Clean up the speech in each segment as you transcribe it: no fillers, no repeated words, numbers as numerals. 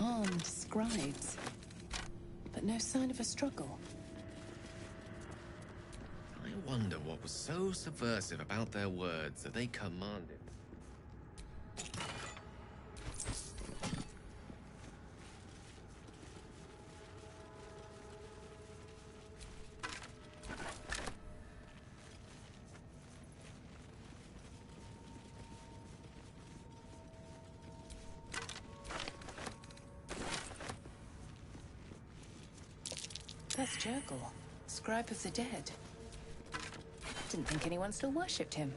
armed scribes, but no sign of a struggle. I wonder what was so subversive about their words that they commanded. That's Jurgle, scribe of the dead. Didn't think anyone still worshipped him.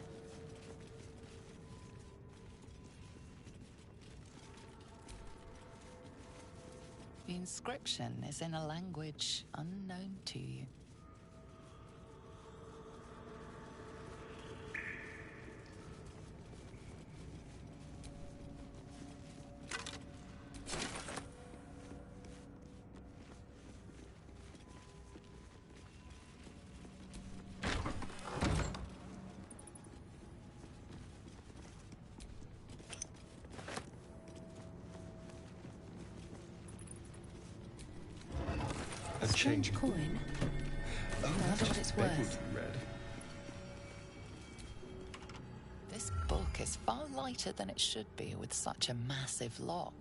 The inscription is in a language unknown to you. Strange coin. I wonder what it's worth. This book is far lighter than it should be with such a massive lock.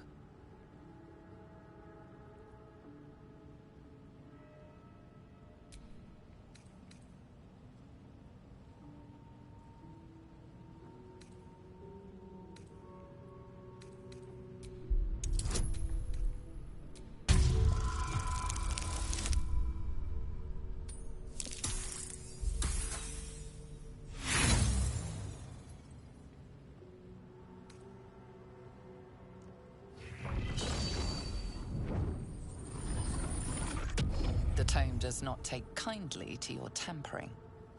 The tome does not take kindly to your tampering.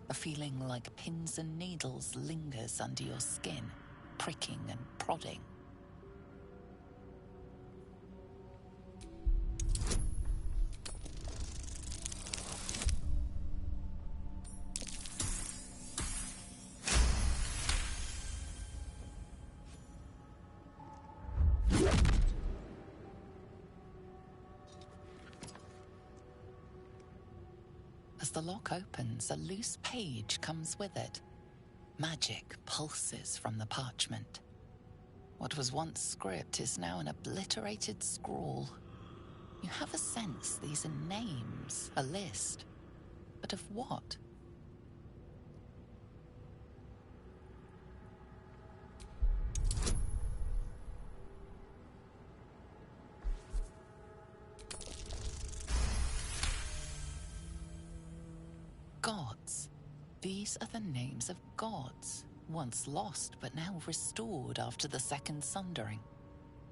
A feeling like pins and needles lingers under your skin, pricking and prodding. As the lock opens, a loose page comes with it. Magic pulses from the parchment. What was once script is now an obliterated scrawl. You have a sense these are names, a list. But of what? Gods. These are the names of gods, once lost but now restored after the Second Sundering.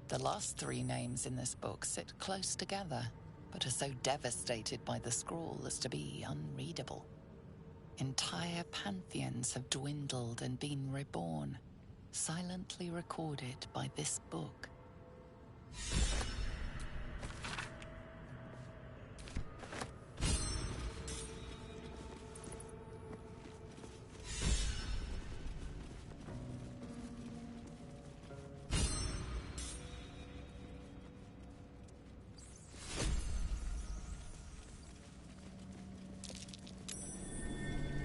The last three names in this book sit close together, but are so devastated by the scroll as to be unreadable. Entire pantheons have dwindled and been reborn, silently recorded by this book.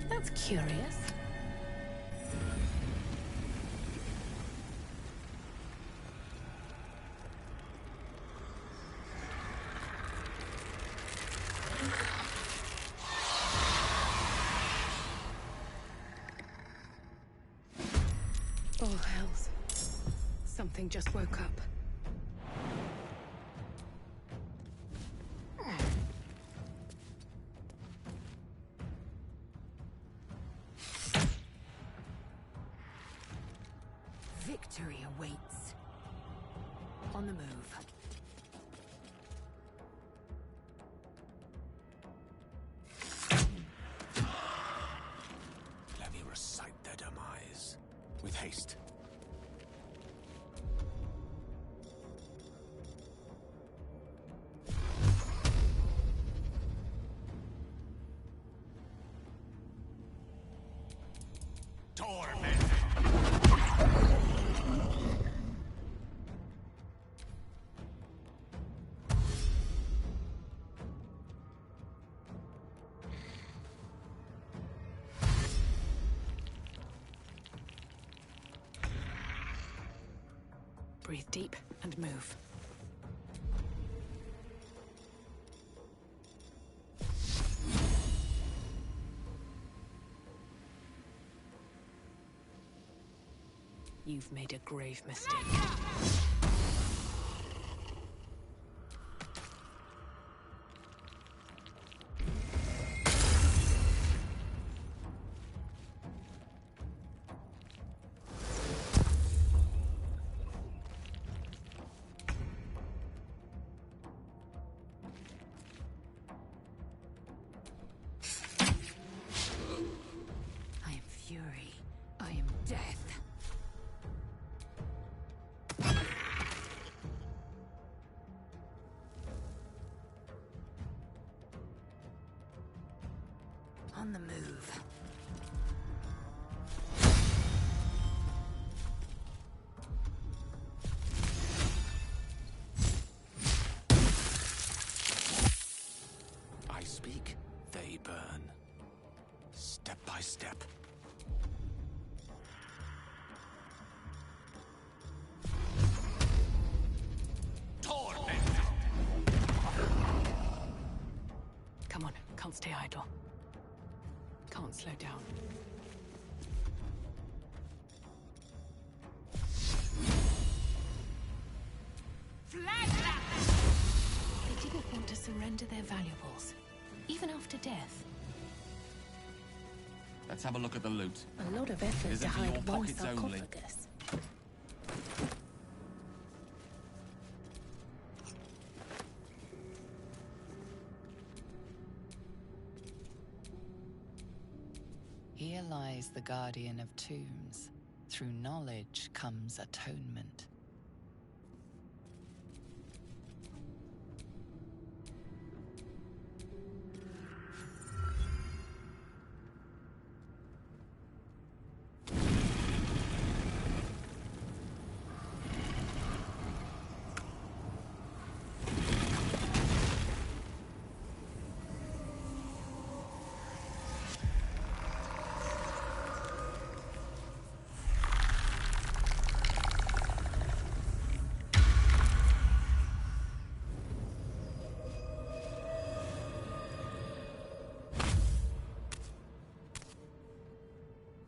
That's curious. Oh, hells. Something just woke up. Victory awaits. On the move. Let me recite their demise. With haste. Breathe deep and move. You've made a grave mistake. I am fury. I am death. On the move. I speak, they burn. Step by step. Come on, can't stay idle. Can't slow down. They didn't want to surrender their valuables, even after death. Let's have a look at the loot. A lot of effort Is to it for your hide one pockets only? sarcophagus. Here lies the guardian of tombs. Through knowledge comes atonement.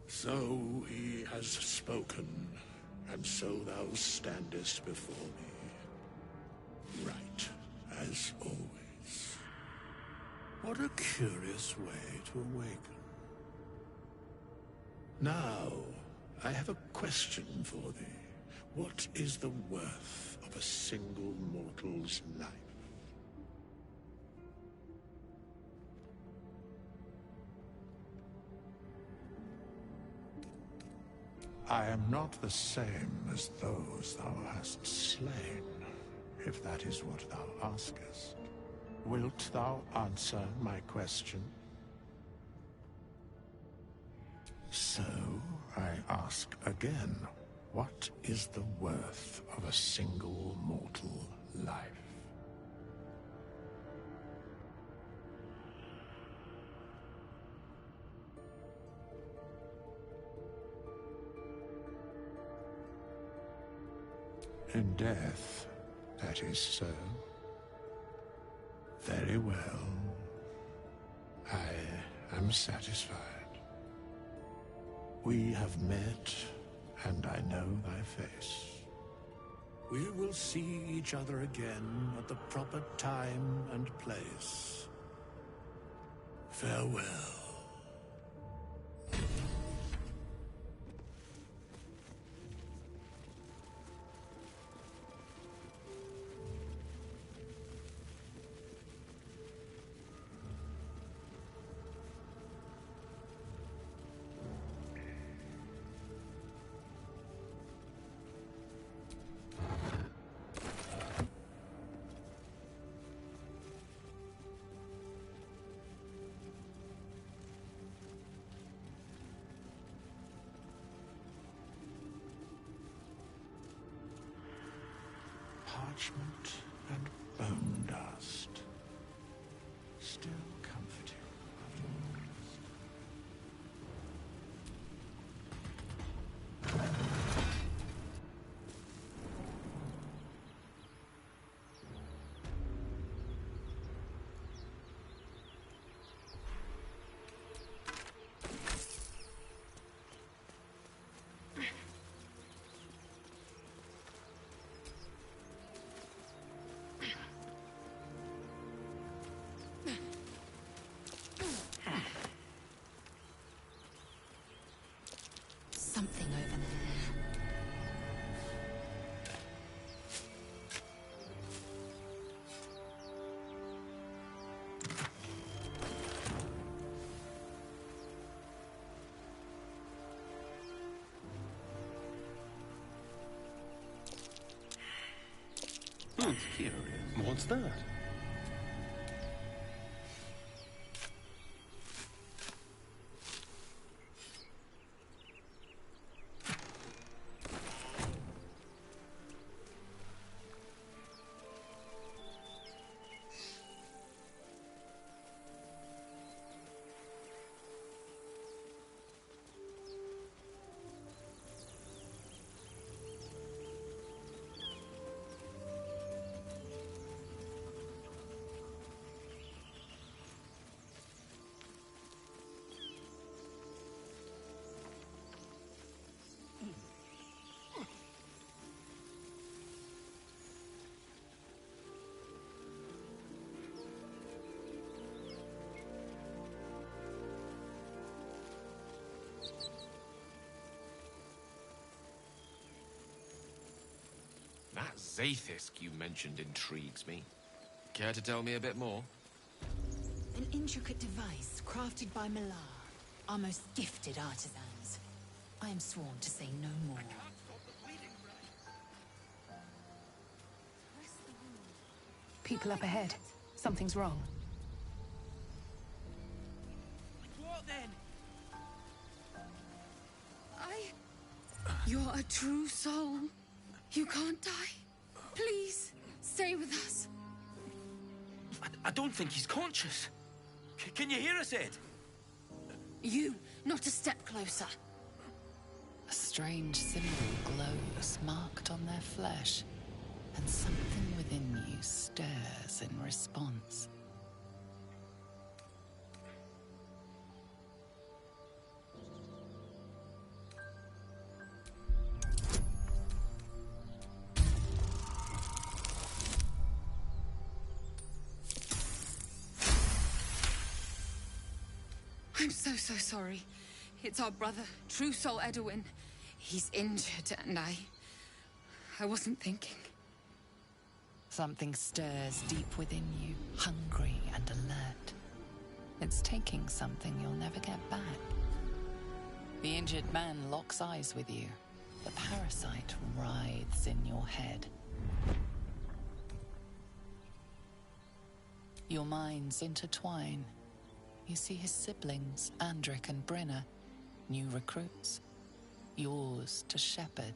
So he has spoken, and so thou standest before me. Right, as always. What a curious way to awaken. Now, I have a question for thee. What is the worth of a single mortal's life? I am not the same as those thou hast slain, if that is what thou askest. Wilt thou answer my question? So, I ask again, what is the worth of a single mortal life? In death, that is so. Very well. I am satisfied. We have met, and I know thy face. We will see each other again at the proper time and place. Farewell. Parchment and bone dust. Still comforting after all this. something over there. Curious. What's that? That Zaithisk you mentioned intrigues me. Care to tell me a bit more? An intricate device crafted by Malar, our most gifted artisans. I am sworn to say no more. People up ahead. Something's wrong. What then? You're a true soul. You can't die. Please, stay with us. I don't think he's conscious. Can you hear us, Ed? You, not a step closer. A strange symbol glows, marked on their flesh, and something within you stirs in response. I'm so sorry. It's our brother, True Soul Edwin. He's injured, and I wasn't thinking. Something stirs deep within you, hungry and alert. It's taking something you'll never get back. The injured man locks eyes with you. The parasite writhes in your head. Your minds intertwine. You see his siblings, Andric and Brenna, new recruits. Yours to shepherd.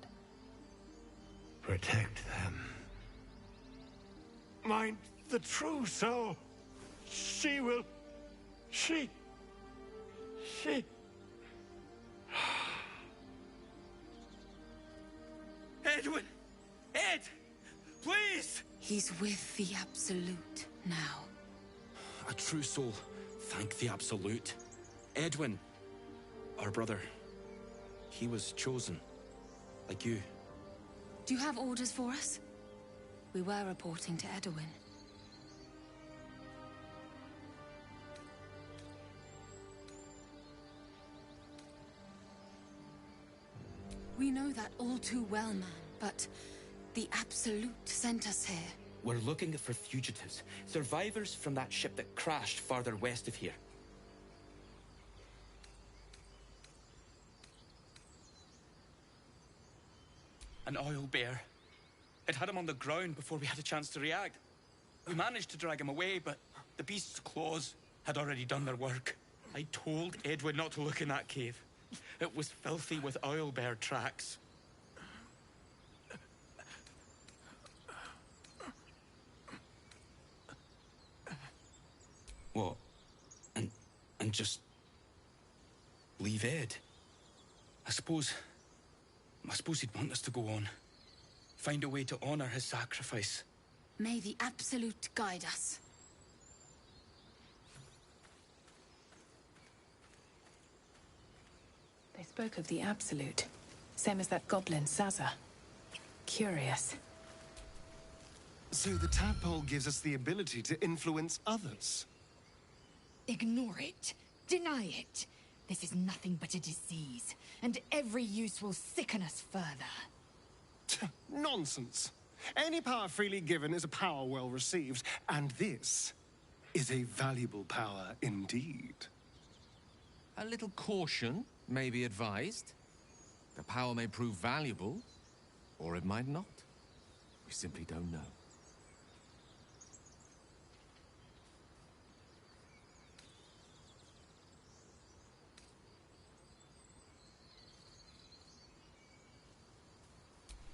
Protect them. Mind the true soul. She will... She... Edwin! Ed! Please! He's with the Absolute now. A true soul. Thank the Absolute. Edwin, our brother, he was chosen, like you. Do you have orders for us? We were reporting to Edwin. We know that all too well, man, but the Absolute sent us here. We're looking for fugitives, survivors from that ship that crashed farther west of here. An Owlbear. It had him on the ground before we had a chance to react. We managed to drag him away, but the beast's claws had already done their work. I told Edwin not to look in that cave. It was filthy with Owlbear tracks. What? And just leave Ed? I suppose he'd want us to go on. Find a way to honor his sacrifice. May the Absolute guide us. They spoke of the Absolute. Same as that goblin, Zaza. Curious. So the tadpole gives us the ability to influence others? Ignore it. Deny it. This is nothing but a disease, and every use will sicken us further. Nonsense. Any power freely given is a power well received, and this is a valuable power indeed. A little caution may be advised. The power may prove valuable, or it might not. We simply don't know.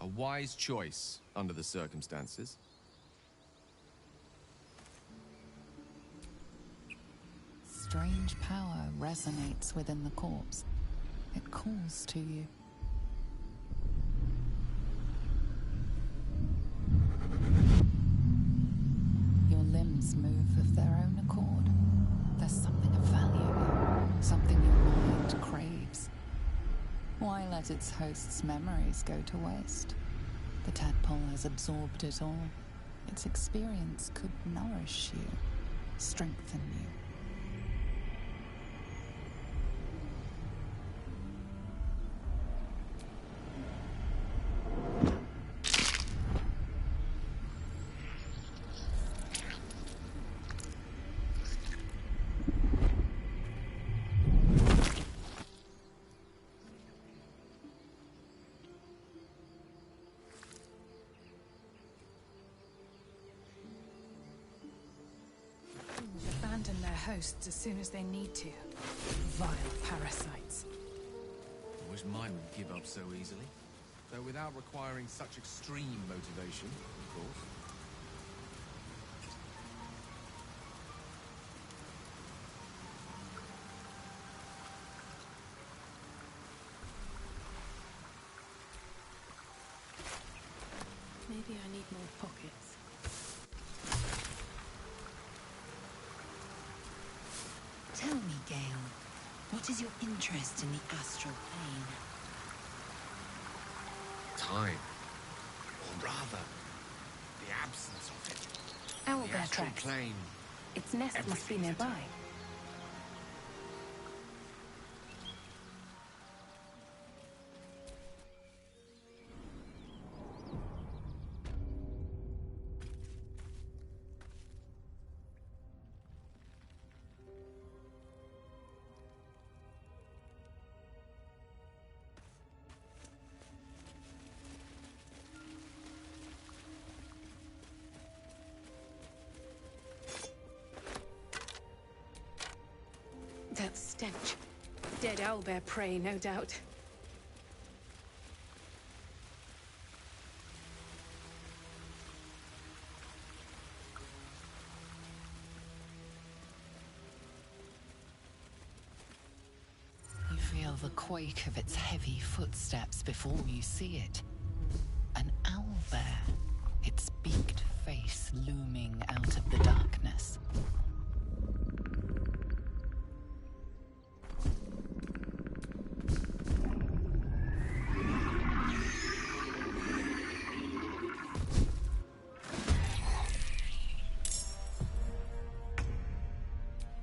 A wise choice, under the circumstances. Strange power resonates within the corpse. It calls to you. Your limbs move of their own accord. There's something of value here, something your mind craves. Why let its host's memories go to waste? The tadpole has absorbed it all. Its experience could nourish you, strengthen you. Abandon their hosts as soon as they need to. Vile parasites. I wish mine would give up so easily. Though without requiring such extreme motivation, of course. Maybe I need more pockets. Tell me, Gale, what is your interest in the astral plane? Time. Or rather, the absence of it. The Owlbear astral tracks. plane. Its nest must be nearby. That stench. Dead owlbear prey, no doubt. You feel the quake of its heavy footsteps before you see it. An owlbear, its beaked face looming out of the darkness.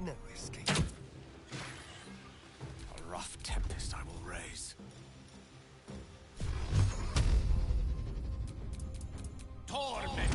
No escape. A rough tempest I will raise. Torment!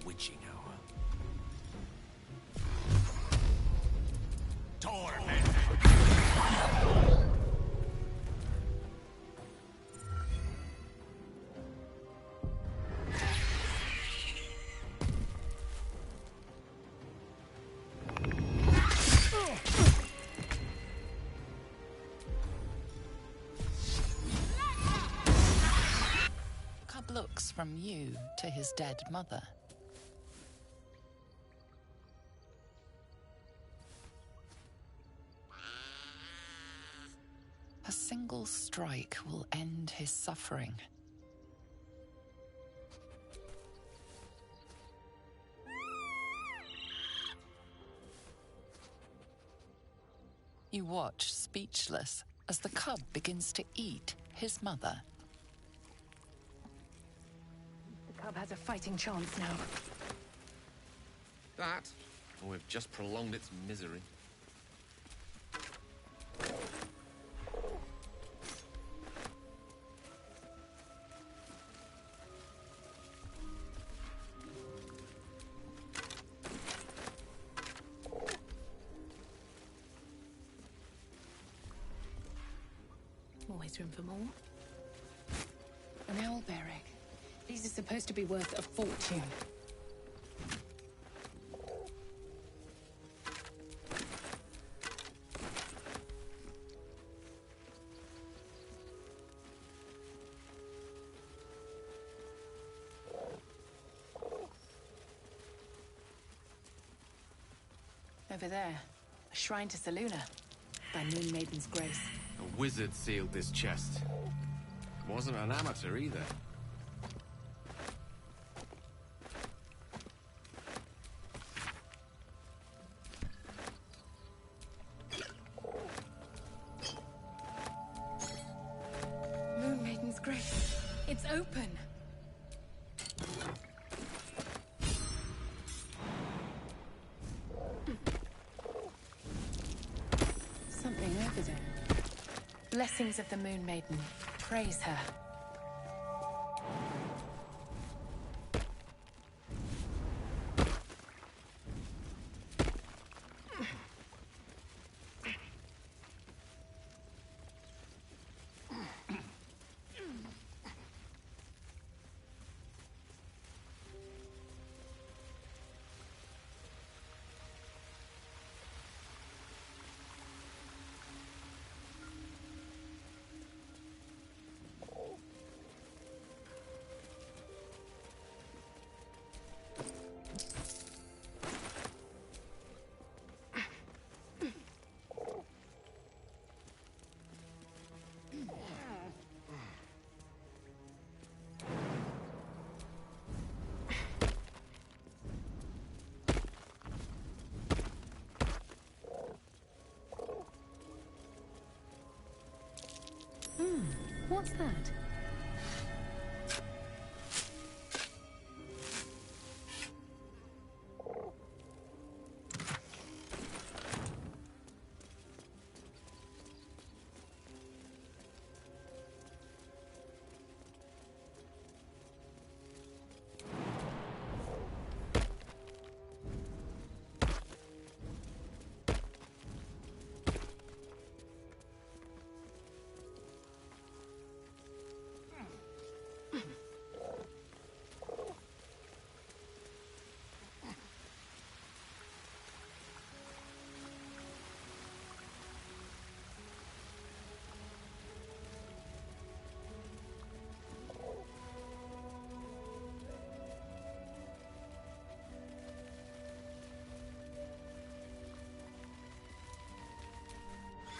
Witching hour. Torment! looks from you to his dead mother. A single strike will end his suffering. You watch, speechless, as the cub begins to eat his mother. The cub has a fighting chance now. That, or we've just prolonged its misery. Always room for more. An owlbear egg. These are supposed to be worth a fortune. Over there, a shrine to Selûne, by Moon Maiden's grace. A wizard sealed this chest. Wasn't an amateur either. Moon Maiden's grace. It's open. Something over there. Blessings of the Moon Maiden. Praise her. What's that?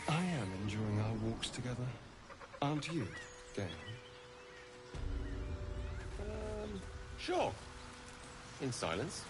I am enjoying our walks together. Aren't you, Dane? Sure. In silence.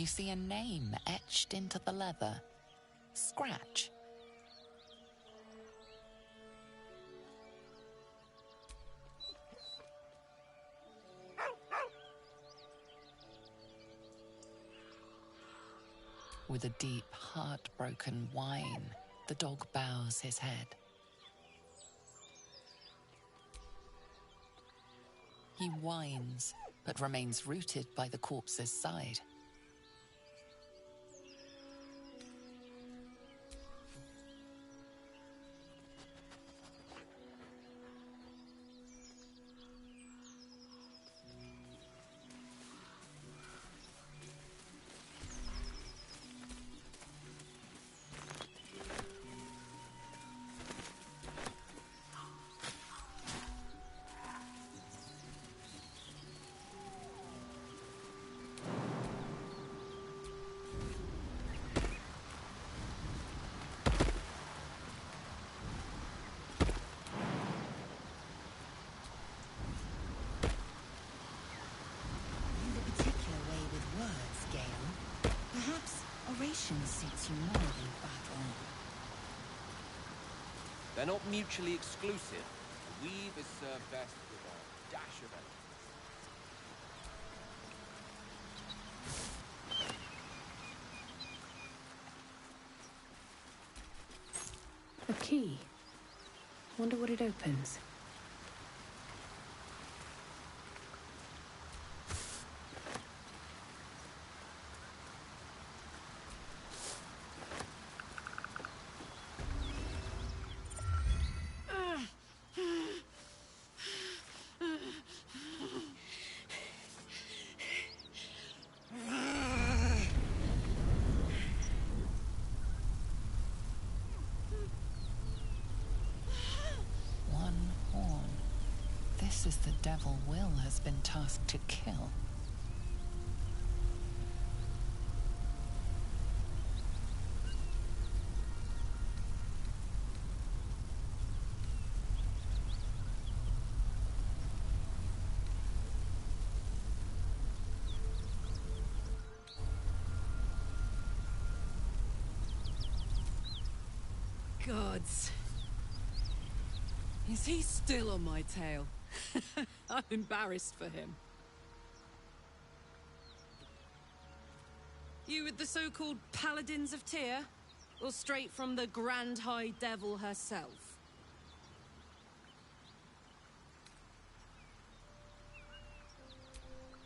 you see a name etched into the leather. Scratch. With a deep, heartbroken whine, the dog bows his head. He whines, but remains rooted by the corpse's side. Suits you more than battle. They're not mutually exclusive. The weave is served best with a dash of elegance. A key. Wonder what it opens. This is the devil Wyll has been tasked to kill. Gods. Is he still on my tail? I'm embarrassed for him. You with the so-called Paladins of Tyr? Or straight from the Grand High Devil herself?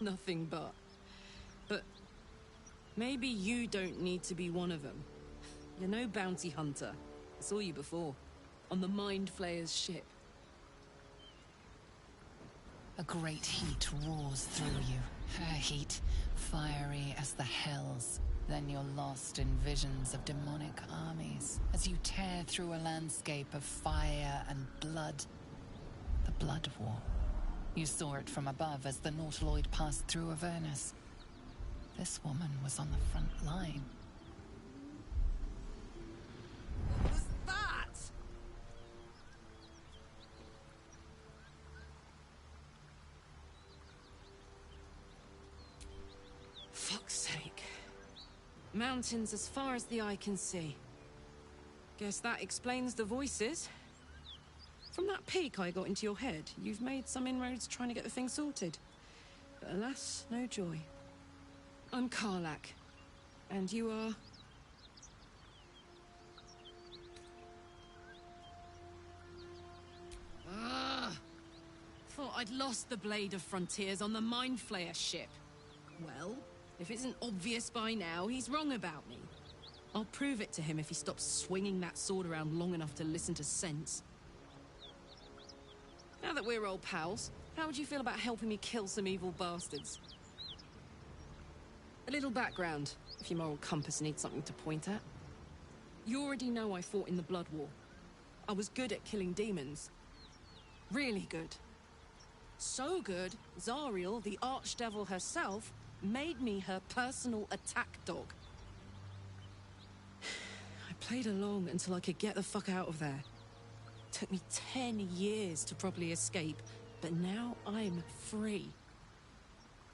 Nothing but. But maybe you don't need to be one of them. You're no bounty hunter. I saw you before. On the Mind Flayer's ship. A great heat roars through you. A heat fiery as the hells. Then you're lost in visions of demonic armies as you tear through a landscape of fire and blood. The Blood War. You saw it from above as the Nautiloid passed through Avernus. This woman was on the front line. What was that? Fuck's sake. Mountains as far as the eye can see. Guess that explains the voices. From that peek I got into your head, you've made some inroads trying to get the thing sorted. But alas, no joy. I'm Karlach. And you are... Thought I'd lost the Blade of Frontiers on the Mind Flayer ship. Well, if it isn't obvious by now, he's wrong about me. I'll prove it to him if he stops swinging that sword around long enough to listen to sense. Now that we're old pals, how would you feel about helping me kill some evil bastards? A little background, if your moral compass needs something to point at. You already know I fought in the Blood War. I was good at killing demons. Really good. So good, Zariel, the Archdevil herself, made me her personal attack dog. I played along until I could get the fuck out of there. Took me 10 years to properly escape, but now I'm free.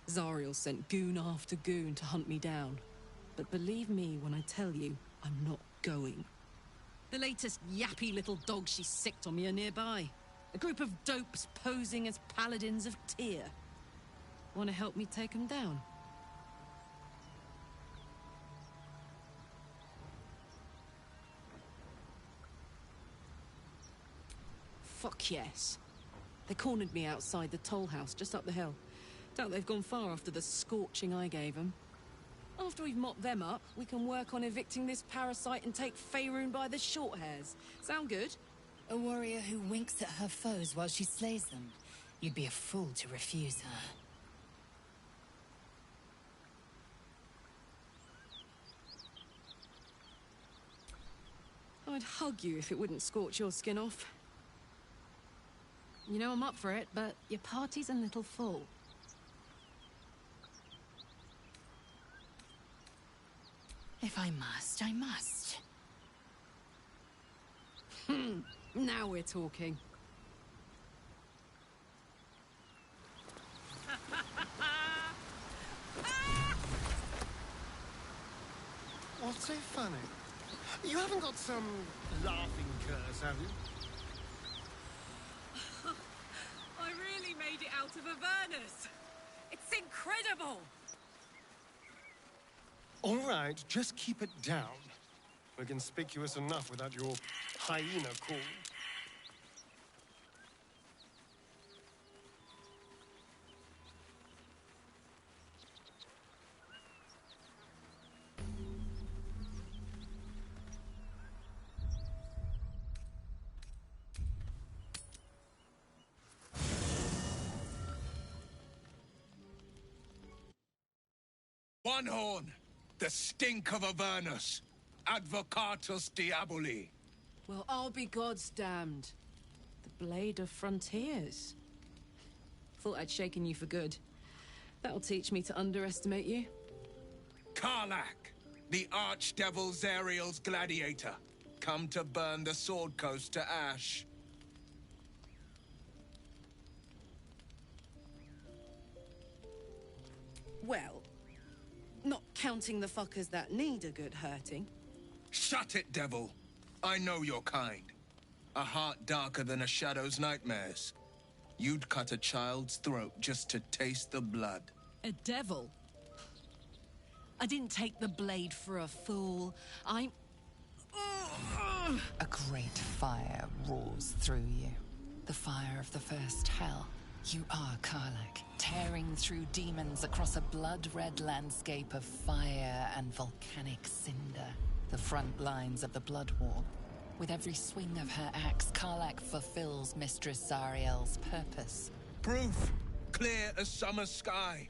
Zariel sent goon after goon to hunt me down, But believe me when I tell you, I'm not going. The latest yappy little dog she sicked on me are nearby. A group of dopes posing as Paladins of Tyr. Want to help me take them down? Fuck yes. They cornered me outside the toll house just up the hill. Doubt they've gone far after the scorching I gave them. After we've mopped them up, we can work on evicting this parasite and take Faerun by the short hairs. Sound good? A warrior who winks at her foes while she slays them. You'd be a fool to refuse her. I'd hug you if it wouldn't scorch your skin off. You know I'm up for it, but your party's a little full. If I must, I must. Now we're talking. What's so funny? You haven't got some laughing curse, have you? I really made it out of Avernus. It's incredible. All right, just keep it down. We're conspicuous enough without your hyena call. One horn! The stink of Avernus! Advocatus Diaboli! Well, I'll be God's damned. The Blade of Frontiers. Thought I'd shaken you for good. That'll teach me to underestimate you. Karlach! The Archdevil Zariel's gladiator. Come to burn the Sword Coast to ash. Well, not counting the fuckers that need a good hurting. Shut it, devil! I know your kind. A heart darker than a shadow's nightmares. You'd cut a child's throat just to taste the blood. A devil? I didn't take the blade for a fool. I'm... A great fire roars through you. The fire of the first hell. You are Karlach, tearing through demons across a blood-red landscape of fire and volcanic cinder. The front lines of the Blood War. With every swing of her axe, Karlach fulfills Mistress Zariel's purpose. Proof! Clear as summer sky.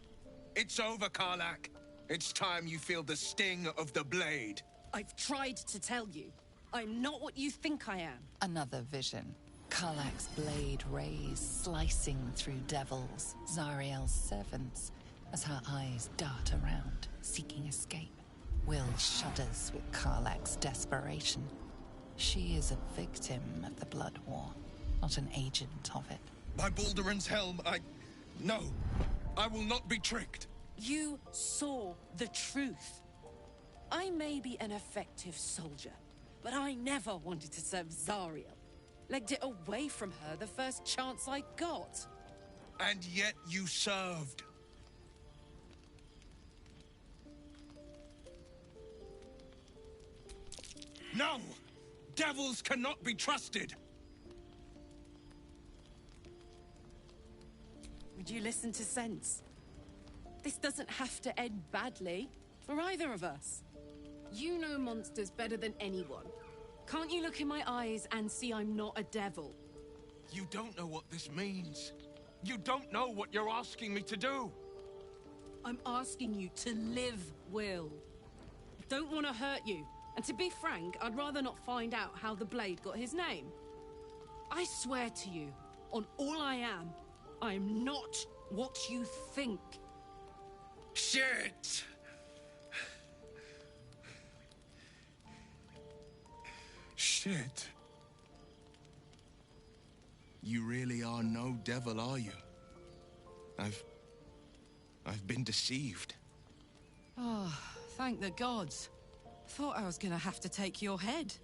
It's over, Karlach. It's time you feel the sting of the blade. I've tried to tell you. I'm not what you think I am. Another vision. Karlach's blade rays slicing through devils, Zariel's servants, as her eyes dart around, seeking escape. Wyll shudders with Karlach's desperation. She is a victim of the Blood War, not an agent of it. By Balduran's helm, No, I will not be tricked. You saw the truth. I may be an effective soldier, but I never wanted to serve Zariel. Legged it away from her the first chance I got. And yet you served. No! Devils cannot be trusted! Would you listen to sense? This doesn't have to end badly, for either of us. You know monsters better than anyone. Can't you look in my eyes and see I'm not a devil? You don't know what this means. You don't know what you're asking me to do. I'm asking you to live, Wyll. I don't want to hurt you. And to be frank, I'd rather not find out how the Blade got his name. I swear to you, on all I am not what you think. Shit! Shit. You really are no devil, are you? I've been deceived. Oh, Thank the gods. Thought I was gonna have to take your head.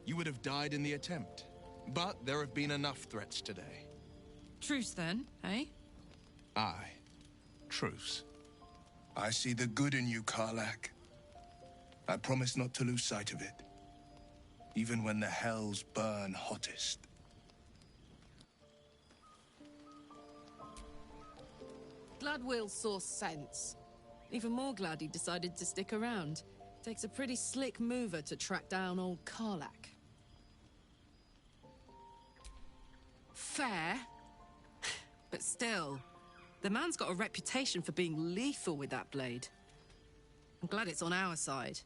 You would have died in the attempt. But there have been enough threats today. Truce then, eh? Aye. Truce. I see the good in you, Karlach. I promise not to lose sight of it. Even when the hells burn hottest. Glad Wyll saw sense. Even more glad he decided to stick around. Takes a pretty slick mover to track down old Karlach. Fair. But still, the man's got a reputation for being lethal with that blade. I'm glad it's on our side.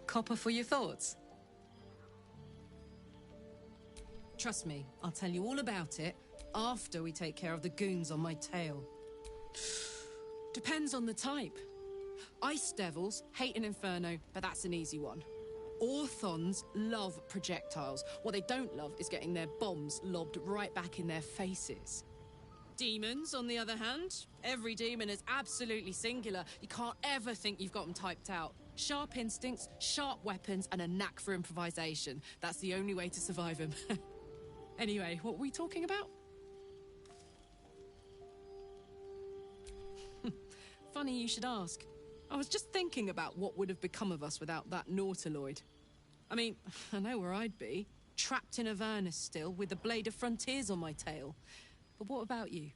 Copper for your thoughts? Trust me, I'll tell you all about it after we take care of the goons on my tail. Depends on the type. Ice devils hate an inferno, but that's an easy one. Orthons love projectiles. What they don't love is getting their bombs lobbed right back in their faces. Demons, on the other hand, every demon is absolutely singular. You can't ever think you've got them typed out. Sharp instincts, sharp weapons, and a knack for improvisation. That's the only way to survive them. Anyway, what were we talking about? Funny you should ask. I was just thinking about what would have become of us without that Nautiloid. I mean, I know where I'd be. Trapped in Avernus still, with the Blade of Frontiers on my tail. But what about you?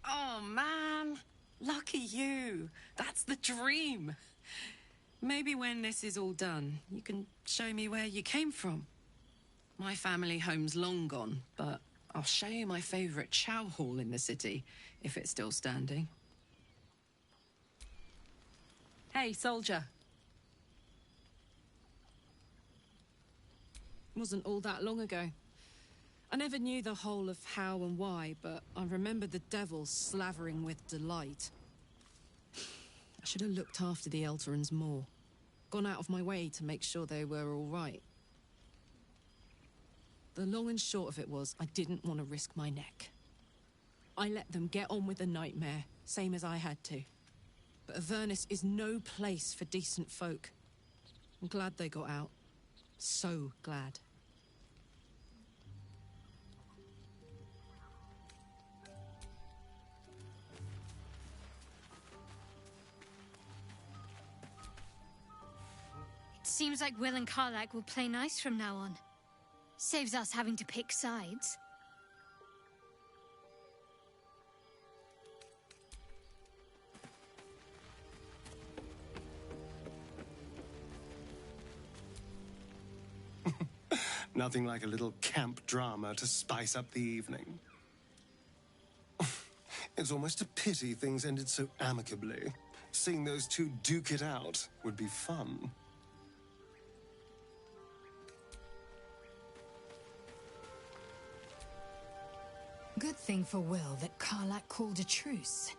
Oh, man. Lucky you. That's the dream. Maybe when this is all done, you can show me where you came from. My family home's long gone, but I'll show you my favorite chow hall in the city, if it's still standing. Hey, soldier. Wasn't all that long ago. I never knew the whole of how and why, but I remember the devils slavering with delight. I should have looked after the Elterans more. Gone out of my way to make sure they were all right. The long and short of it was, I didn't want to risk my neck. I let them get on with the nightmare, same as I had to. But Avernus is no place for decent folk. I'm glad they got out. So glad. Seems like Wyll and Karlach will play nice from now on. Saves us having to pick sides. Nothing like a little camp drama to spice up the evening. It's almost a pity things ended so amicably. Seeing those two duke it out would be fun. Good thing for Wyll that Karlach called a truce.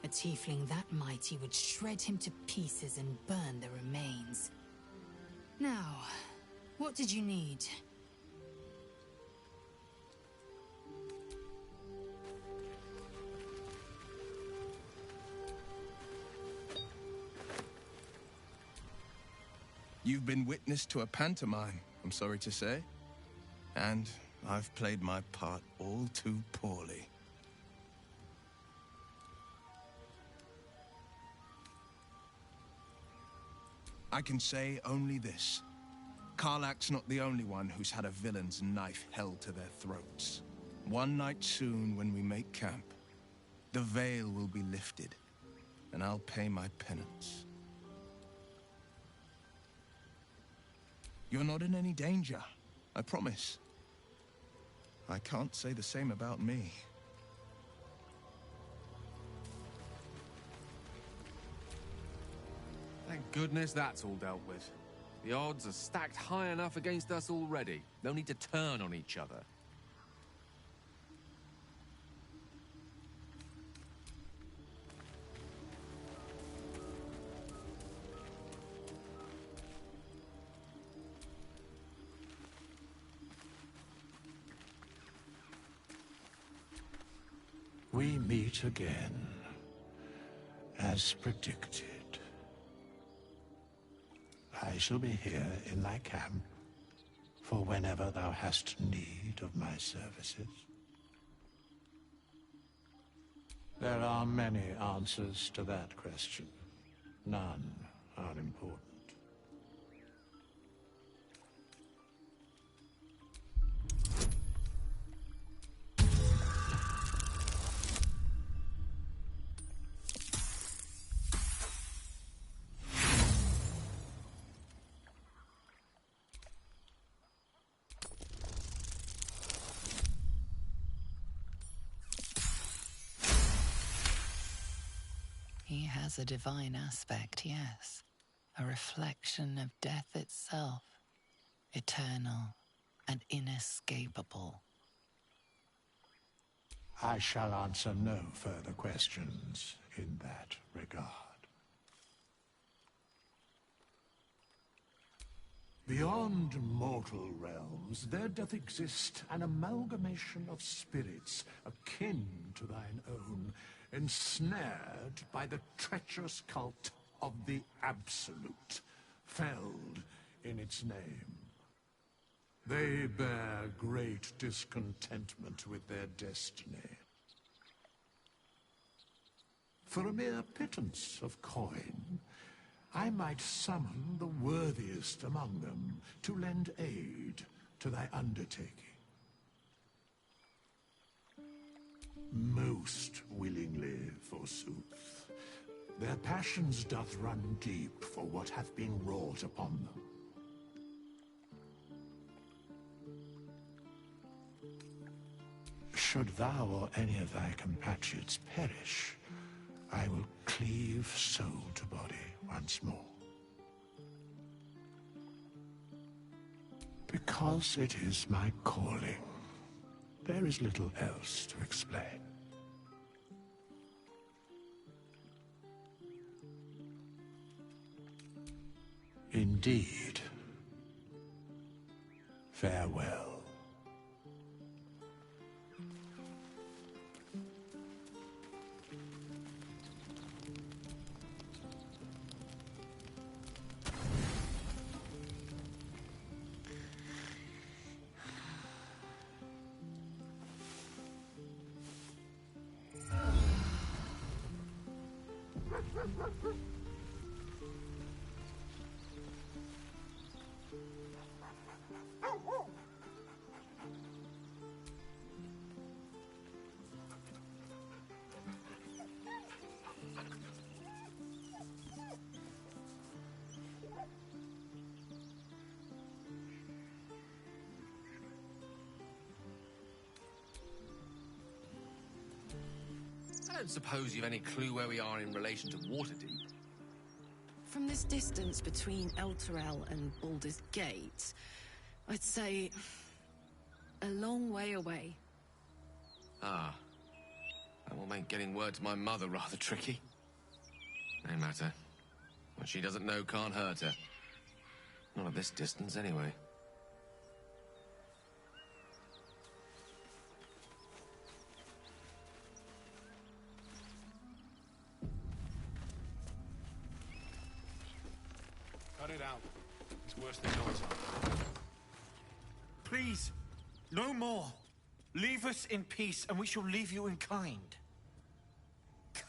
A tiefling that mighty would shred him to pieces and burn the remains. Now, what did you need? You've been witness to a pantomime, I'm sorry to say. And I've played my part all too poorly. I can say only this. Karlach's not the only one who's had a villain's knife held to their throats. One night soon, when we make camp, the veil will be lifted, and I'll pay my penance. You're not in any danger, I promise. I can't say the same about me. Thank goodness that's all dealt with. The odds are stacked high enough against us already. They'll need to turn on each other. meet again, as predicted. I shall be here in thy camp for whenever thou hast need of my services. There are many answers to that question. None are important. He has a divine aspect, yes. A reflection of death itself. Eternal and inescapable. I shall answer no further questions in that regard. Beyond mortal realms, there doth exist an amalgamation of spirits akin to thine own, ensnared by the treacherous cult of the Absolute, felled in its name. They bear great discontentment with their destiny. For a mere pittance of coin, I might summon the worthiest among them to lend aid to thy undertaking. Most willingly, forsooth. Their passions doth run deep for what hath been wrought upon them. Should thou or any of thy compatriots perish, I will cleave soul to body once more. Because it is my calling, there is little else to explain. Indeed. Farewell. I don't suppose you've any clue where we are in relation to Waterdeep. From this distance between Elturel and Baldur's Gate, I'd say a long way away. Ah. That will make getting word to my mother rather tricky. No matter. What she doesn't know can't hurt her. Not at this distance, anyway. Cut it out. It's worse than yours. Please, no more. Leave us in peace, and we shall leave you in kind.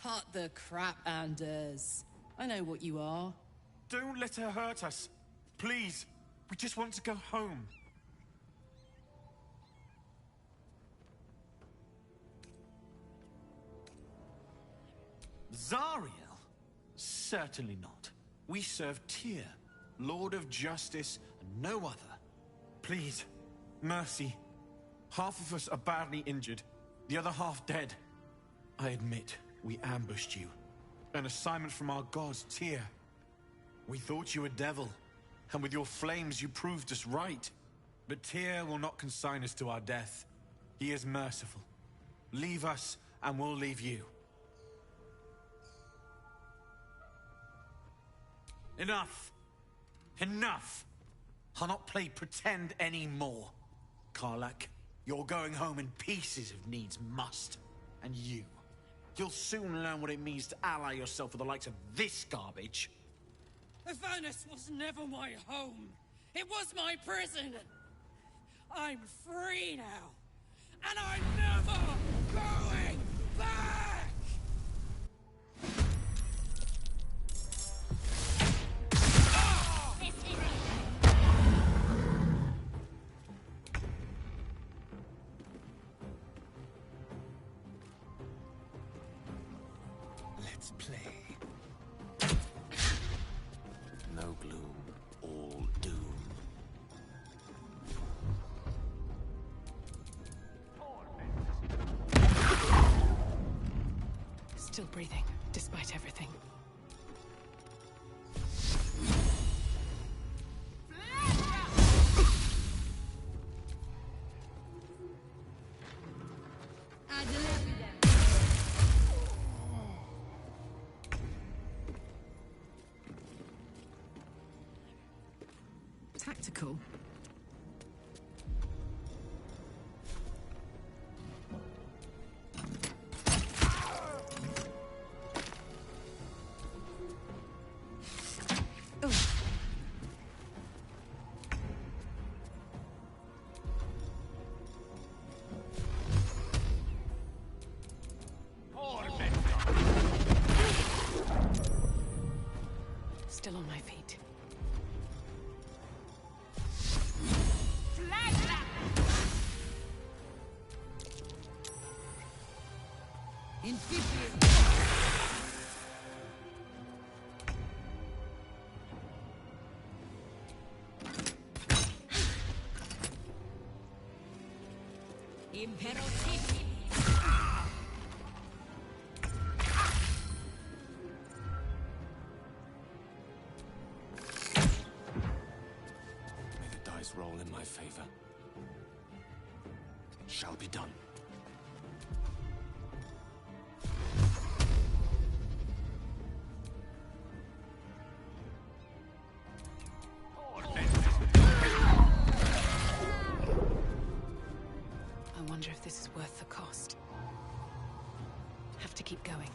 Cut the crap, Anders. I know what you are. Don't let her hurt us. Please, we just want to go home. Zariel? Certainly not. We serve Tyr, Lord of Justice, and no other. Please, mercy. Half of us are badly injured, the other half dead. I admit, we ambushed you. An assignment from our gods, Tyr. We thought you a devil, and with your flames you proved us right. But Tyr will not consign us to our death. He is merciful. Leave us, and we'll leave you. Enough! Enough! I'll not play pretend anymore. Karlach, you're going home in pieces if needs must. And you, You'll soon learn what it means to ally yourself with the likes of this garbage. Avernus was never my home. It was my prison. I'm free now. And I'm never going back! Let's play. No gloom, all doom. Still breathing, despite everything. Tactical. Still on my feet. May the dice roll in my favor. It shall be done. I wonder if this is worth the cost. Have to keep going.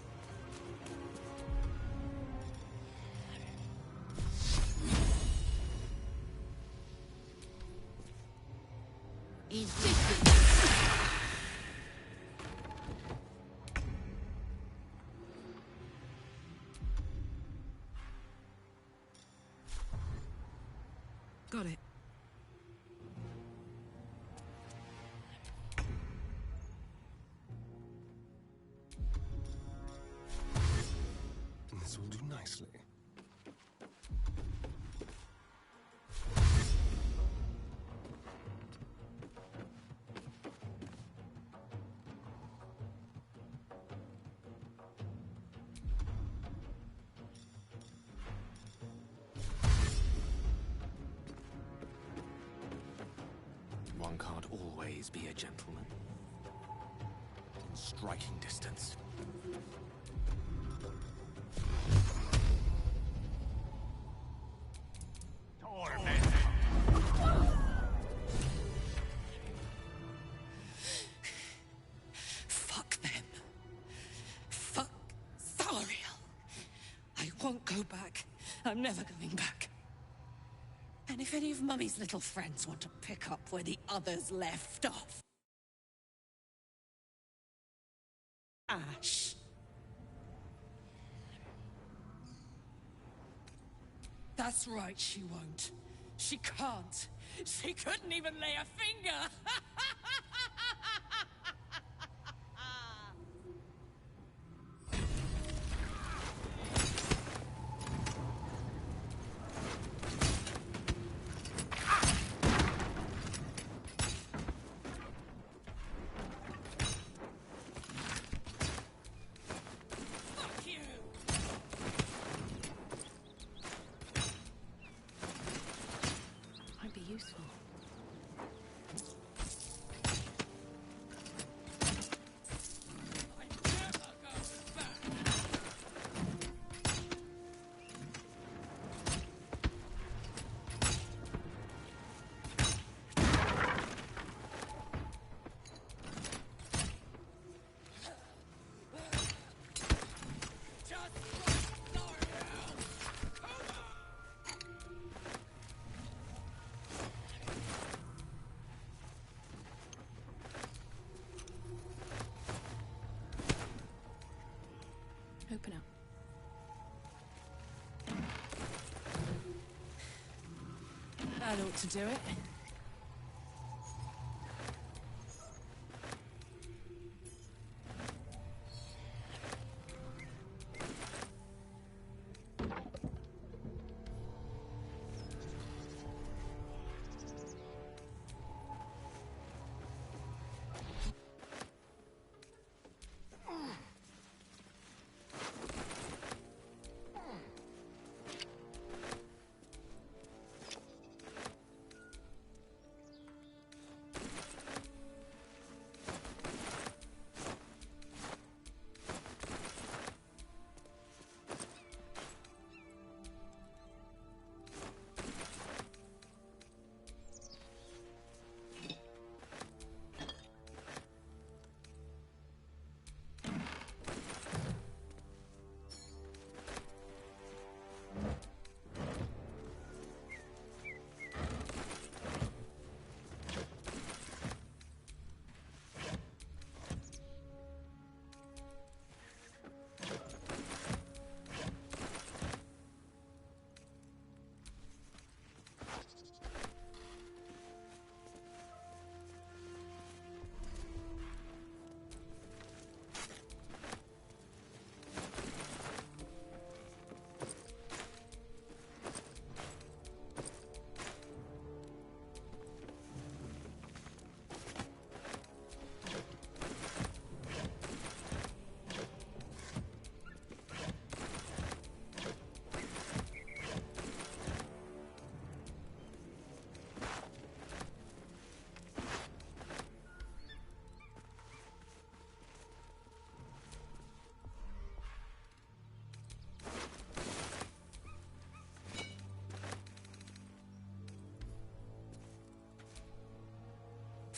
Got it. This will do nicely. One can't always be a gentleman. In striking distance. Fuck them. Fuck Thariel. I won't go back. I'm never going back. And if any of Mummy's little friends want to pick up where the others left off... Ash. That's right, she won't. She can't. She couldn't even lay a finger! Might be useful. That ought to do it.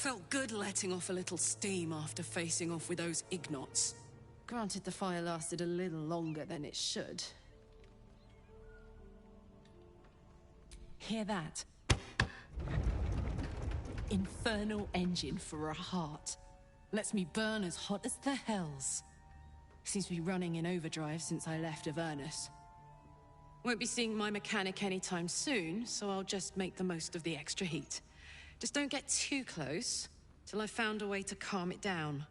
Felt good letting off a little steam after facing off with those ignots. Granted, the fire lasted a little longer than it should. Hear that? Infernal engine for a heart. Lets me burn as hot as the hells. Seems to be running in overdrive since I left Avernus. Won't be seeing my mechanic anytime soon, so I'll just make the most of the extra heat. Just don't get too close, till I've found a way to calm it down.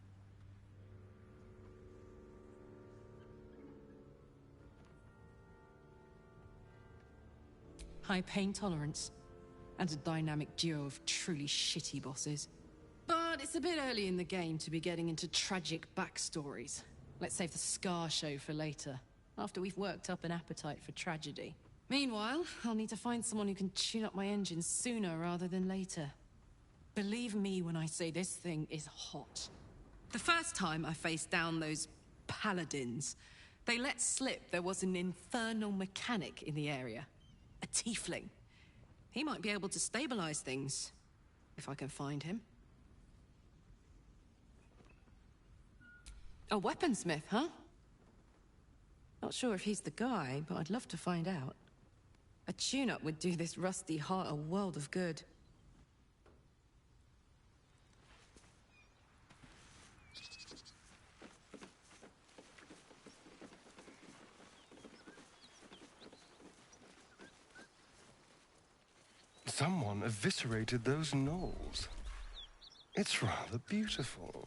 High pain tolerance, and a dynamic duo of truly shitty bosses. But it's a bit early in the game to be getting into tragic backstories. Let's save the Scar show for later, after we've worked up an appetite for tragedy. Meanwhile, I'll need to find someone who can tune up my engine sooner rather than later. Believe me when I say this thing is hot. The first time I faced down those Paladins, they let slip there was an infernal mechanic in the area. A Tiefling. He might be able to stabilize things, if I can find him. A weaponsmith, huh? Not sure if he's the guy, but I'd love to find out. A tune-up would do this rusty heart a world of good. Someone eviscerated those gnolls. It's rather beautiful.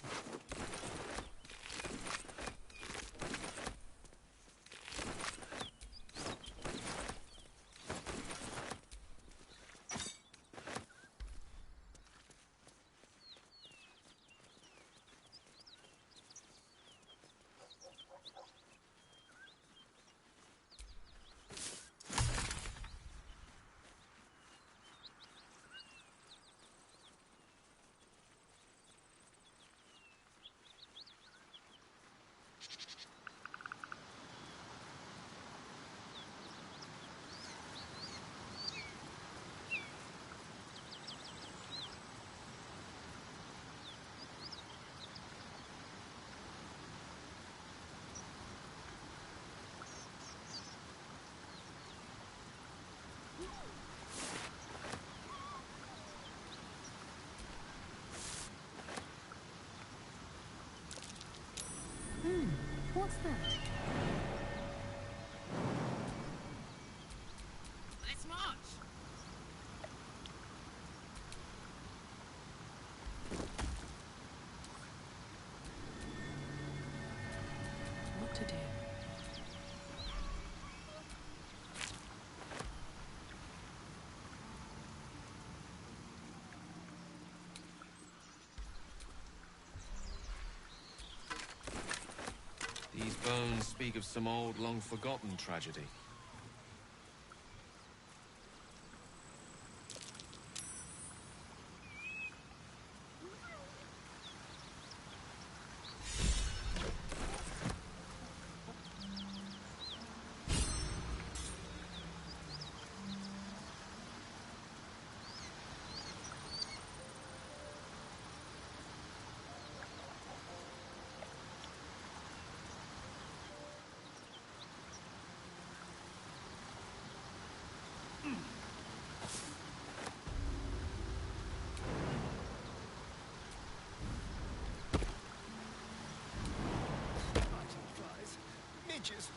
What's that? Let's march! to do. These bones speak of some old, long-forgotten tragedy.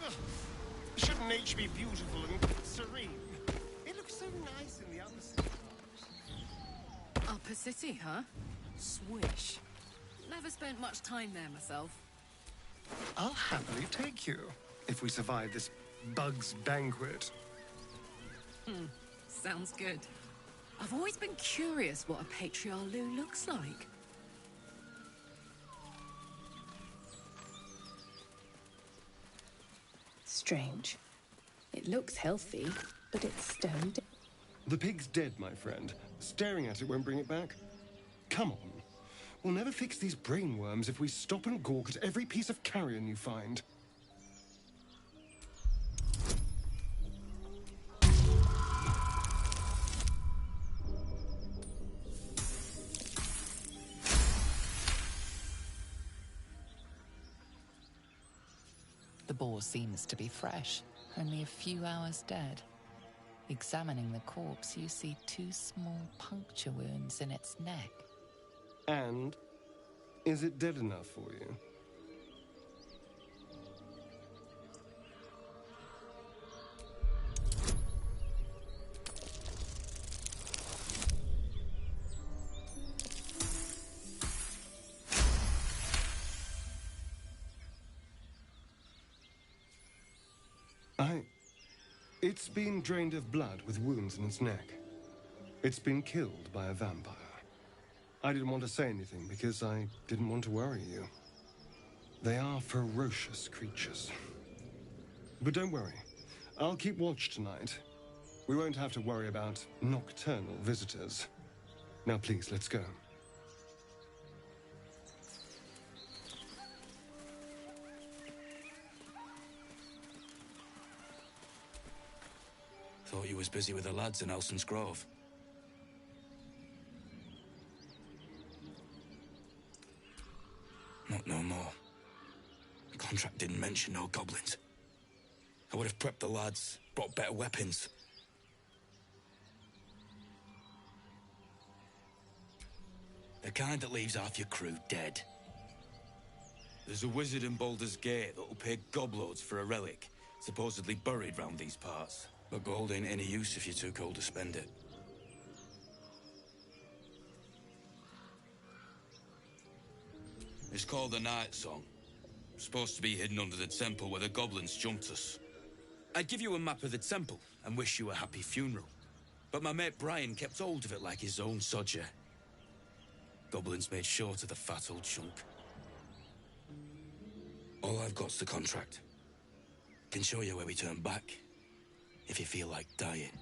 Ugh. Shouldn't nature be beautiful and serene? It looks so nice in the upper city. Upper City, huh? Swish. Never spent much time there myself. I'll happily take you, if we survive this bug's banquet. Sounds good. I've always been curious what a patriarch looks like. Strange. It looks healthy, but it's stoned. The pig's dead, my friend. Staring at it won't bring it back. Come on. We'll never fix these brainworms if we stop and gawk at every piece of carrion you find. The boar seems to be fresh, only a few hours dead. Examining the corpse, you see 2 small puncture wounds in its neck. And is it dead enough for you? It's been drained of blood with wounds in its neck. It's been killed by a vampire. I didn't want to say anything because I didn't want to worry you. They are ferocious creatures. But don't worry. I'll keep watch tonight. We won't have to worry about nocturnal visitors. Now please, let's go. Thought you was busy with the lads in Elson's Grove. Not no more. The contract didn't mention no goblins. I would have prepped the lads, brought better weapons. The kind that leaves half your crew dead. There's a wizard in Baldur's Gate that'll pay gobloads for a relic, supposedly buried round these parts. But gold ain't any use if you're too cold to spend it. It's called the Night Song. Supposed to be hidden under the temple where the goblins jumped us. I'd give you a map of the temple and wish you a happy funeral. But my mate Brian kept hold of it like his own sodger. Goblins made short of the fat old chunk. All I've got's the contract. Can show you where we turn back. If you feel like dying.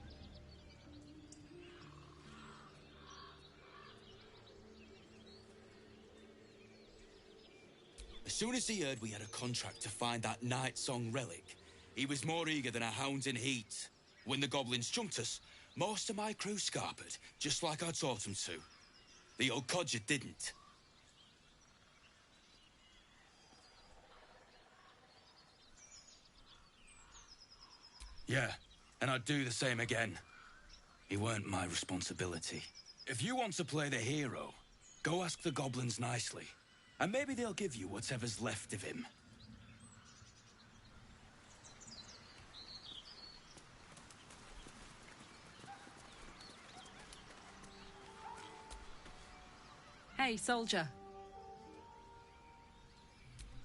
As soon as he heard we had a contract to find that Night Song relic, he was more eager than a hound in heat. When the goblins jumped us, most of my crew scarpered, just like I taught them to. The old codger didn't. Yeah. And I'd do the same again. He weren't my responsibility. If you want to play the hero, go ask the goblins nicely. And maybe they'll give you whatever's left of him. Hey, soldier.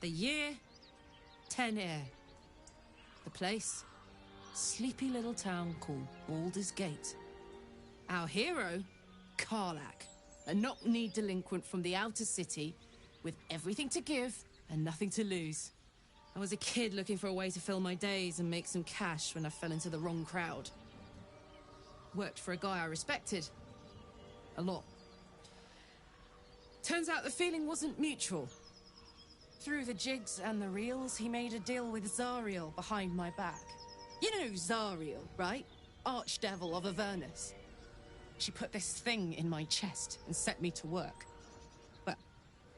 The year Air. The place? Sleepy little town called Baldur's Gate. Our hero? Karlach. A knock-kneed delinquent from the outer city with everything to give and nothing to lose. I was a kid looking for a way to fill my days and make some cash when I fell into the wrong crowd. Worked for a guy I respected. A lot. Turns out the feeling wasn't mutual. Through the jigs and the reels, he made a deal with Zariel behind my back. You know Zariel, right? Archdevil of Avernus. She put this thing in my chest and set me to work. Well,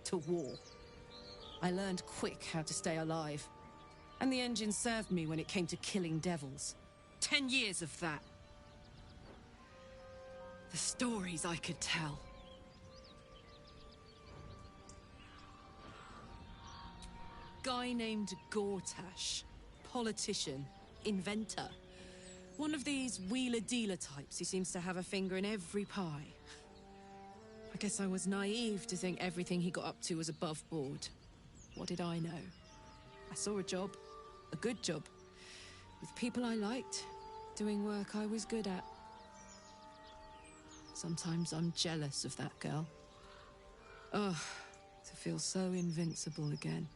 to war. I learned quick how to stay alive. And the engine served me when it came to killing devils. 10 years of that. The stories I could tell. Guy named Gortash. Politician. Inventor. One of these wheeler-dealer types who seems to have a finger in every pie. I guess I was naive to think everything he got up to was above board. What did I know? I saw a job. A good job. With people I liked. Doing work I was good at. Sometimes I'm jealous of that girl. Ugh, to feel so invincible again.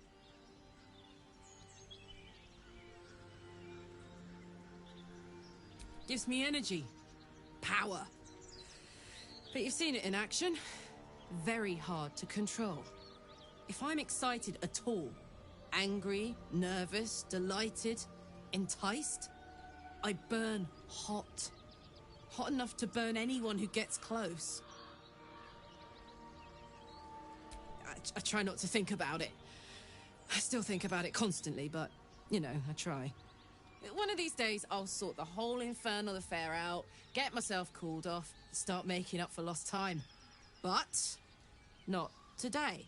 Gives me energy. Power. But you've seen it in action. Very hard to control. If I'm excited at all, angry, nervous, delighted, enticed, I burn hot. Hot enough to burn anyone who gets close. I try not to think about it. I still think about it constantly, but, you know, I try. One of these days, I'll sort the whole infernal affair out, get myself cooled off, start making up for lost time. But not today.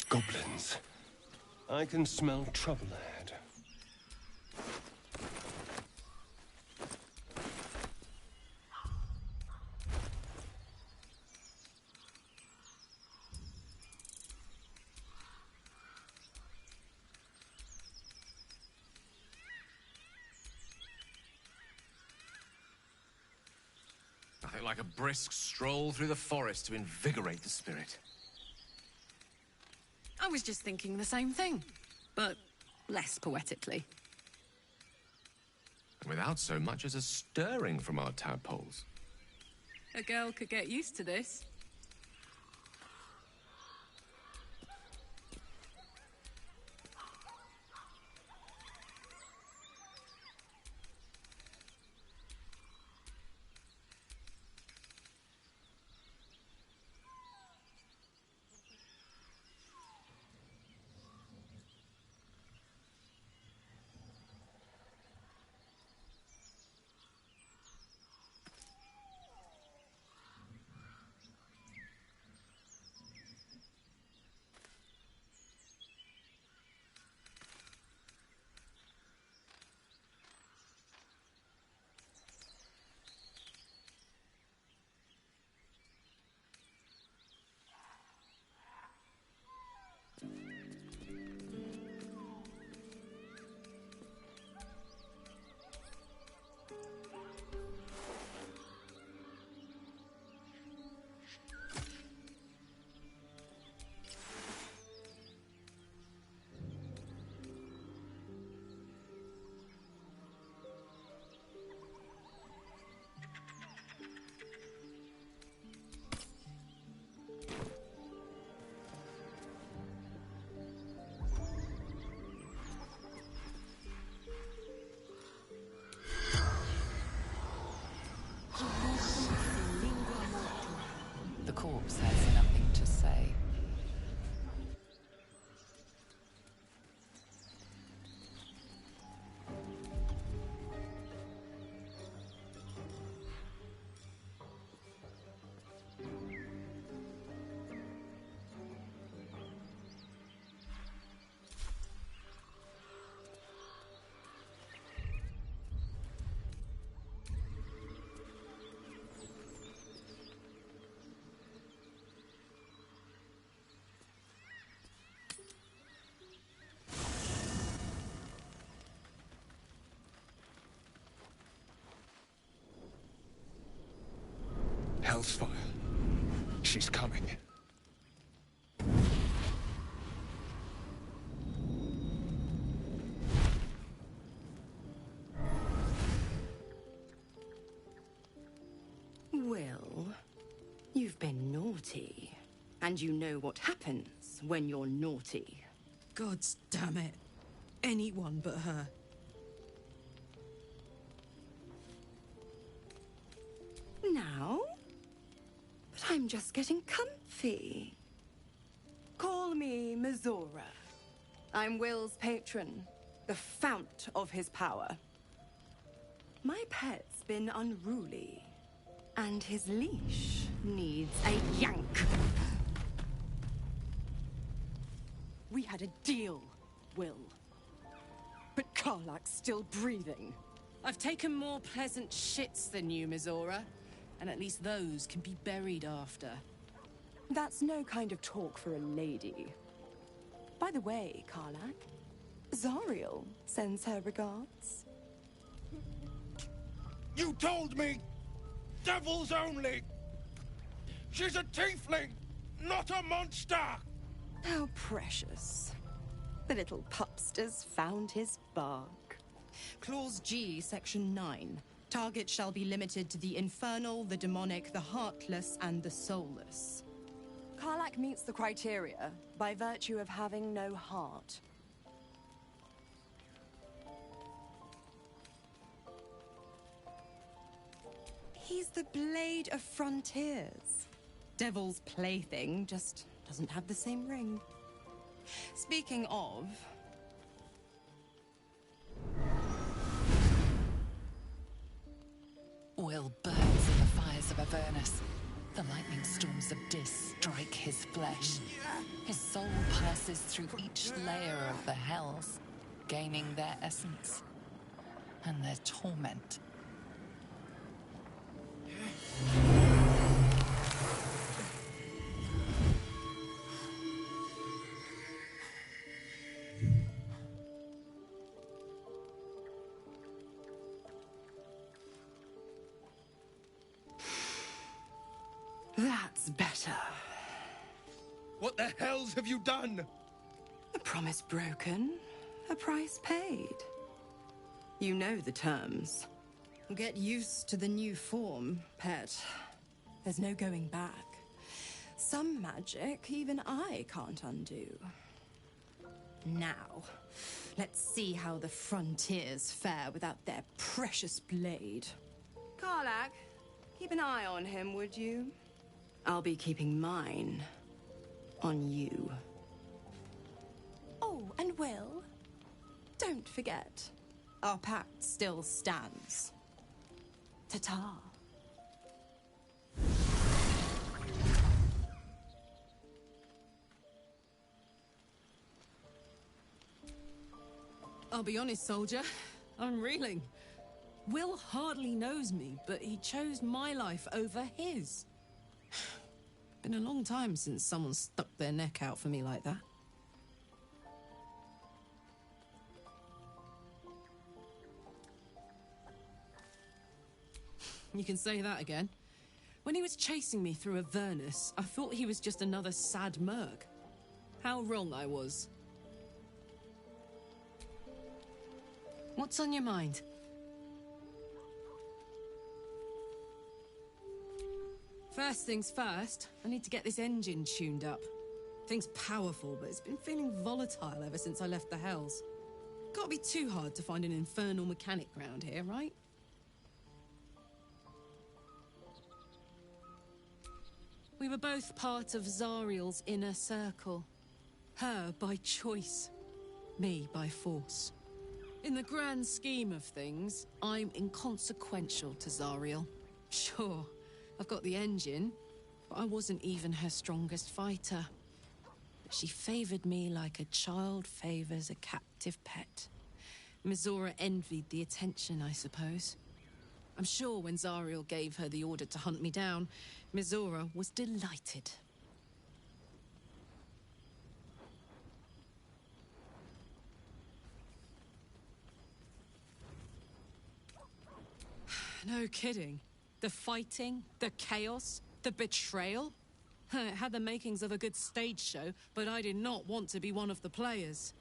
Goblins. I can smell trouble ahead. Nothing like a brisk stroll through the forest to invigorate the spirit. I was just thinking the same thing, but less poetically. And without so much as a stirring from our tadpoles. A girl could get used to this. Hell's fire. She's coming. Wyll, you've been naughty. And you know what happens when you're naughty. Gods damn it. Anyone but her. Now? But I'm just getting comfy. Call me Mizora. I'm Wyll's patron, the fount of his power. My pet's been unruly, and his leash needs a yank. We had a deal, Wyll. But Karlach's still breathing. I've taken more pleasant shits than you, Mizora. And at least those can be buried after. That's no kind of talk for a lady. By the way, Karlach, Zariel sends her regards. You told me! Devils only! She's a tiefling, not a monster! How precious. The little pupster's found his bark. Clause G, Section 9. Target shall be limited to the infernal, the demonic, the heartless, and the soulless. Karlach meets the criteria by virtue of having no heart. He's the Blade of Frontiers. Devil's plaything, just doesn't have the same ring. Speaking of... Wyll burns in the fires of Avernus. The lightning storms of Dis strike his flesh. His soul passes through each layer of the hells, gaining their essence and their torment. That's better. What the hells have you done? A promise broken, a price paid. You know the terms. Get used to the new form, pet. There's no going back. Some magic even I can't undo. Now, let's see how the frontiers fare without their precious blade. Karlach, keep an eye on him, would you? I'll be keeping mine on you. Oh, and Wyll, don't forget, our pact still stands. Ta-ta. I'll be honest, soldier. I'm reeling. Wyll hardly knows me, but he chose my life over his. Been a long time since someone stuck their neck out for me like that. You can say that again. When he was chasing me through Avernus, I thought he was just another sad merc. How wrong I was. What's on your mind? First things first, I need to get this engine tuned up. Thing's powerful, but it's been feeling volatile ever since I left the Hells. Can't be too hard to find an infernal mechanic round here, right? We were both part of Zariel's inner circle. Her by choice, me by force. In the grand scheme of things, I'm inconsequential to Zariel. Sure, I've got the engine, but I wasn't even her strongest fighter. But she favored me like a child favors a captive pet. Mizora envied the attention, I suppose. I'm sure when Zariel gave her the order to hunt me down, Mizora was delighted. No kidding. The fighting, the chaos, The betrayal? It had the makings of a good stage show, but I did not want to be one of the players.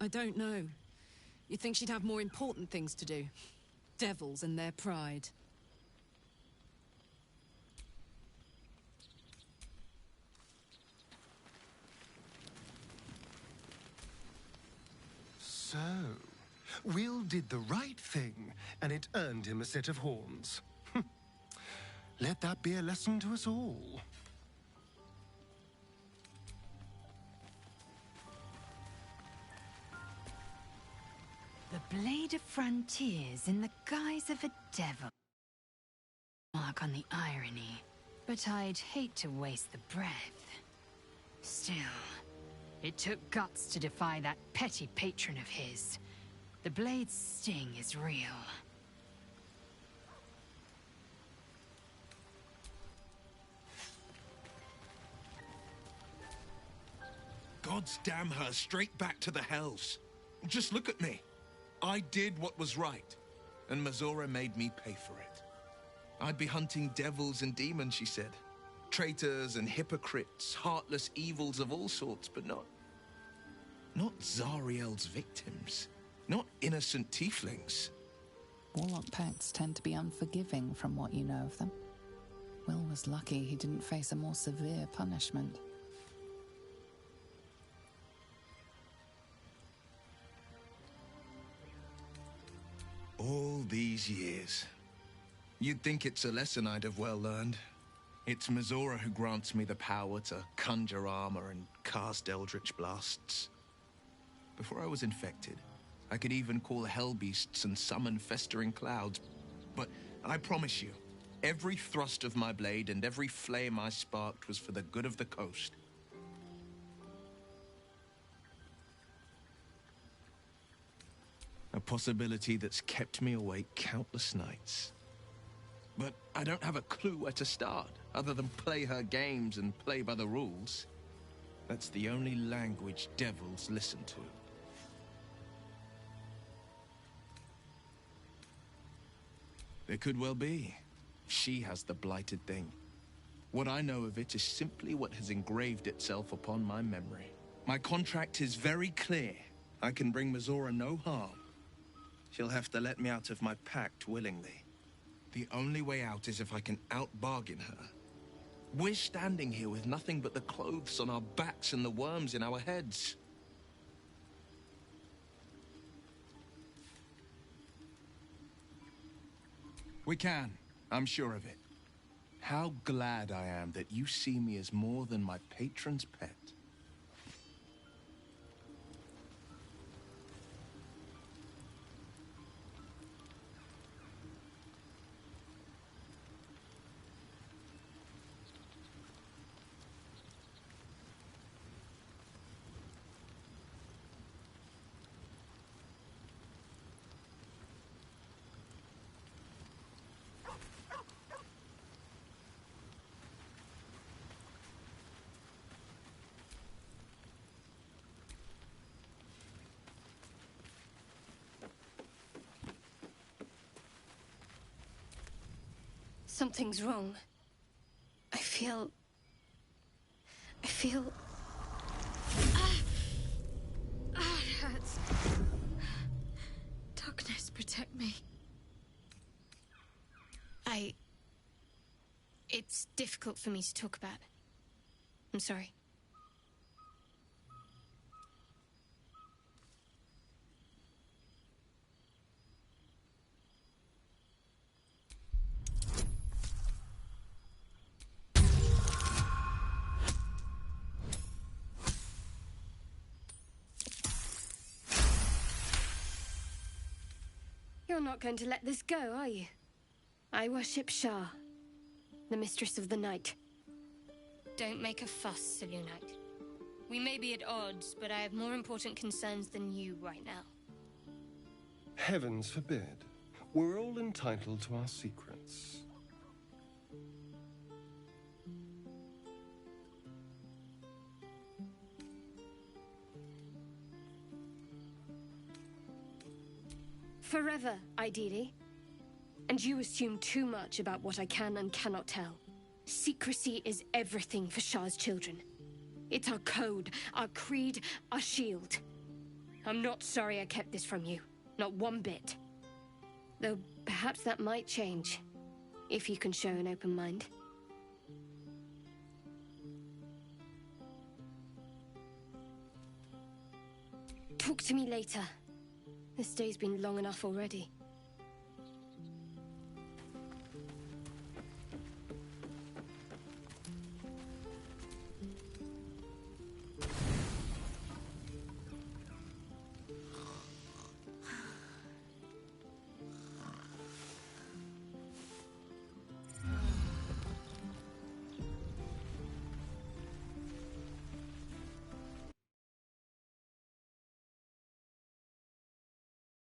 I don't know. You'd think she'd have more important things to do. Devils and their pride. So, Wyll did the right thing, and it earned him a set of horns. Let that be a lesson to us all. The Blade of Frontiers in the guise of a devil. Mark on the irony, but I'd hate to waste the breath. Still, it took guts to defy that petty patron of his. The Blade's sting is real. Gods damn her, straight back to the hells. Just look at me. I did what was right, and Mizora made me pay for it. I'd be hunting devils and demons, she said. Traitors and hypocrites, heartless evils of all sorts, but not Zariel's victims. Not innocent tieflings. Warlock pets tend to be unforgiving from what you know of them. Wyll was lucky he didn't face a more severe punishment. All these years. You'd think it's a lesson I'd have well learned. It's Mizora who grants me the power to conjure armor and cast eldritch blasts. Before I was infected, I could even call hell beasts and summon festering clouds. But I promise you, every thrust of my blade and every flame I sparked was for the good of the coast. A possibility that's kept me awake countless nights. But I don't have a clue where to start, other than play her games and play by the rules. That's the only language devils listen to. There could well be. She has the blighted thing. What I know of it is simply what has engraved itself upon my memory. My contract is very clear. I can bring Mizora no harm. She'll have to let me out of my pact willingly. The only way out is if I can out-bargain her. We're standing here with nothing but the clothes on our backs and the worms in our heads. We can. I'm sure of it. How glad I am that you see me as more than my patron's pet. Something's wrong. I feel... it hurts. Darkness, protect me. It's difficult for me to talk about. I'm sorry. You're not going to let this go, are you? I worship Shah, the Mistress of the Night. Don't make a fuss, Selûnite. We may be at odds, but I have more important concerns than you right now. Heavens forbid. We're all entitled to our secrets. Forever, ideally. And you assume too much about what I can and cannot tell. Secrecy is everything for Shah's children. It's our code, our creed, our shield. I'm not sorry I kept this from you. Not one bit. Though perhaps that might change, if you can show an open mind. Talk to me later. This day's been long enough already.